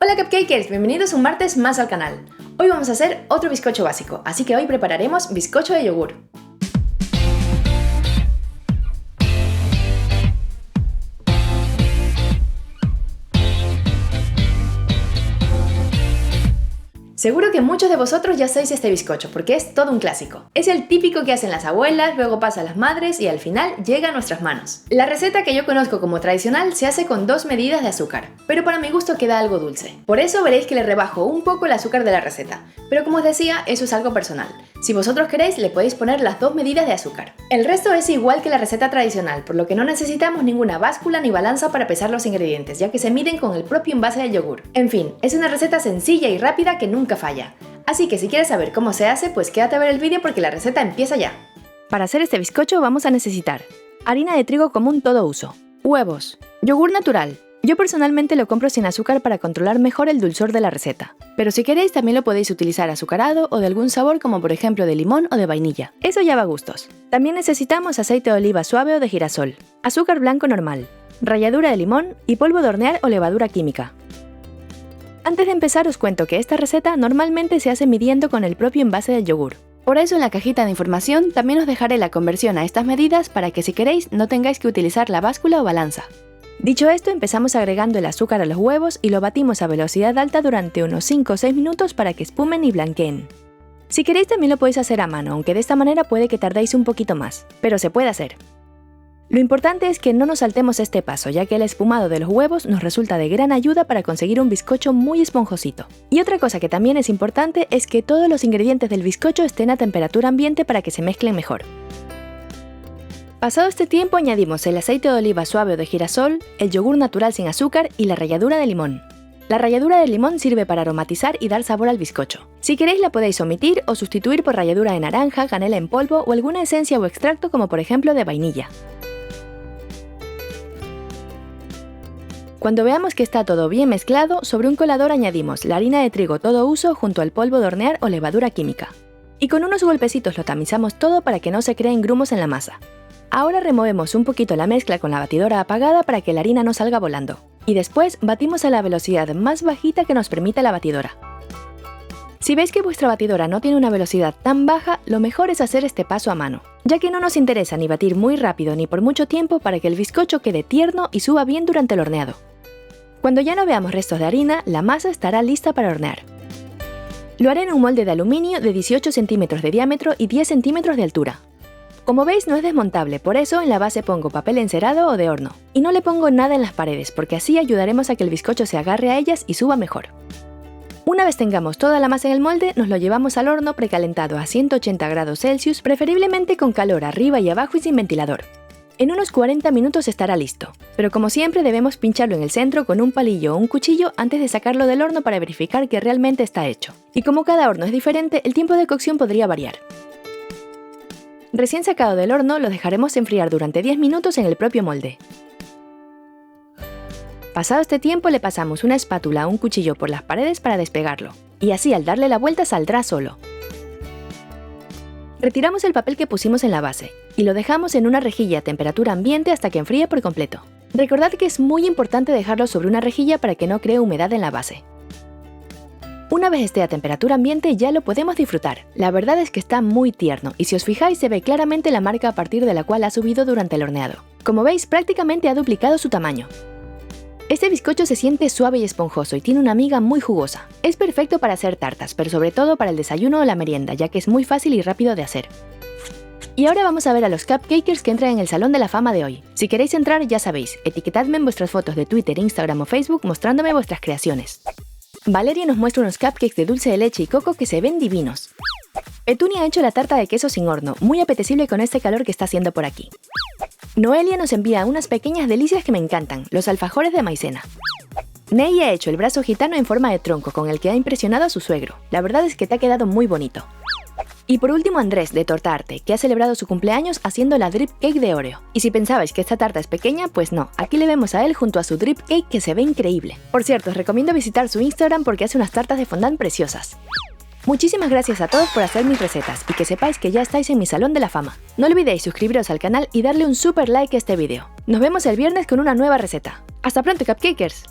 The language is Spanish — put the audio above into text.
Hola Cupcakers, bienvenidos un martes más al canal. Hoy vamos a hacer otro bizcocho básico, así que hoy prepararemos bizcocho de yogur. Seguro que muchos de vosotros ya sabéis este bizcocho porque es todo un clásico. Es el típico que hacen las abuelas, luego pasa a las madres y al final llega a nuestras manos. La receta que yo conozco como tradicional se hace con 2 medidas de azúcar, pero para mi gusto queda algo dulce. Por eso veréis que le rebajo un poco el azúcar de la receta, pero como os decía, eso es algo personal. Si vosotros queréis, le podéis poner las 2 medidas de azúcar. El resto es igual que la receta tradicional, por lo que no necesitamos ninguna báscula ni balanza para pesar los ingredientes, ya que se miden con el propio envase del yogur. En fin, es una receta sencilla y rápida que nunca falla. Así que si quieres saber cómo se hace, pues quédate a ver el vídeo porque la receta empieza ya. Para hacer este bizcocho vamos a necesitar harina de trigo común todo uso, huevos, yogur natural. Yo personalmente lo compro sin azúcar para controlar mejor el dulzor de la receta, pero si queréis también lo podéis utilizar azucarado o de algún sabor como por ejemplo de limón o de vainilla. Eso ya va a gustos. También necesitamos aceite de oliva suave o de girasol, azúcar blanco normal, ralladura de limón y polvo de hornear o levadura química. Antes de empezar os cuento que esta receta normalmente se hace midiendo con el propio envase del yogur. Por eso en la cajita de información también os dejaré la conversión a estas medidas para que si queréis no tengáis que utilizar la báscula o balanza. Dicho esto, empezamos agregando el azúcar a los huevos y lo batimos a velocidad alta durante unos 5 o 6 minutos para que espumen y blanqueen. Si queréis también lo podéis hacer a mano, aunque de esta manera puede que tardéis un poquito más, pero se puede hacer. Lo importante es que no nos saltemos este paso, ya que el espumado de los huevos nos resulta de gran ayuda para conseguir un bizcocho muy esponjosito. Y otra cosa que también es importante es que todos los ingredientes del bizcocho estén a temperatura ambiente para que se mezclen mejor. Pasado este tiempo añadimos el aceite de oliva suave o de girasol, el yogur natural sin azúcar y la ralladura de limón. La ralladura de limón sirve para aromatizar y dar sabor al bizcocho. Si queréis la podéis omitir o sustituir por ralladura de naranja, canela en polvo o alguna esencia o extracto como por ejemplo de vainilla. Cuando veamos que está todo bien mezclado, sobre un colador añadimos la harina de trigo todo uso junto al polvo de hornear o levadura química. Y con unos golpecitos lo tamizamos todo para que no se creen grumos en la masa. Ahora removemos un poquito la mezcla con la batidora apagada para que la harina no salga volando. Y después batimos a la velocidad más bajita que nos permite la batidora. Si veis que vuestra batidora no tiene una velocidad tan baja, lo mejor es hacer este paso a mano, ya que no nos interesa ni batir muy rápido ni por mucho tiempo para que el bizcocho quede tierno y suba bien durante el horneado. Cuando ya no veamos restos de harina, la masa estará lista para hornear. Lo haré en un molde de aluminio de 18 centímetros de diámetro y 10 centímetros de altura. Como veis no es desmontable, por eso en la base pongo papel encerado o de horno. Y no le pongo nada en las paredes, porque así ayudaremos a que el bizcocho se agarre a ellas y suba mejor. Una vez tengamos toda la masa en el molde, nos lo llevamos al horno precalentado a 180 grados Celsius, preferiblemente con calor arriba y abajo y sin ventilador. En unos 40 minutos estará listo, pero como siempre debemos pincharlo en el centro con un palillo o un cuchillo antes de sacarlo del horno para verificar que realmente está hecho. Y como cada horno es diferente, el tiempo de cocción podría variar. Recién sacado del horno lo dejaremos enfriar durante 10 minutos en el propio molde. Pasado este tiempo le pasamos una espátula o un cuchillo por las paredes para despegarlo, y así al darle la vuelta saldrá solo. Retiramos el papel que pusimos en la base, y lo dejamos en una rejilla a temperatura ambiente hasta que enfríe por completo. Recordad que es muy importante dejarlo sobre una rejilla para que no cree humedad en la base. Una vez esté a temperatura ambiente ya lo podemos disfrutar. La verdad es que está muy tierno y si os fijáis se ve claramente la marca a partir de la cual ha subido durante el horneado. Como veis prácticamente ha duplicado su tamaño. Este bizcocho se siente suave y esponjoso y tiene una miga muy jugosa. Es perfecto para hacer tartas, pero sobre todo para el desayuno o la merienda, ya que es muy fácil y rápido de hacer. Y ahora vamos a ver a los cupcakers que entran en el Salón de la Fama de hoy. Si queréis entrar ya sabéis, etiquetadme en vuestras fotos de Twitter, Instagram o Facebook mostrándome vuestras creaciones. Valeria nos muestra unos cupcakes de dulce de leche y coco que se ven divinos. Petunia ha hecho la tarta de queso sin horno, muy apetecible con este calor que está haciendo por aquí. Noelia nos envía unas pequeñas delicias que me encantan, los alfajores de maicena. Ney ha hecho el brazo gitano en forma de tronco con el que ha impresionado a su suegro. La verdad es que te ha quedado muy bonito. Y por último Andrés, de Torta Arte, que ha celebrado su cumpleaños haciendo la drip cake de Oreo. Y si pensabais que esta tarta es pequeña, pues no, aquí le vemos a él junto a su drip cake que se ve increíble. Por cierto, os recomiendo visitar su Instagram porque hace unas tartas de fondant preciosas. Muchísimas gracias a todos por hacer mis recetas y que sepáis que ya estáis en mi Salón de la Fama. No olvidéis suscribiros al canal y darle un super like a este vídeo. Nos vemos el viernes con una nueva receta. ¡Hasta pronto, cupcakers!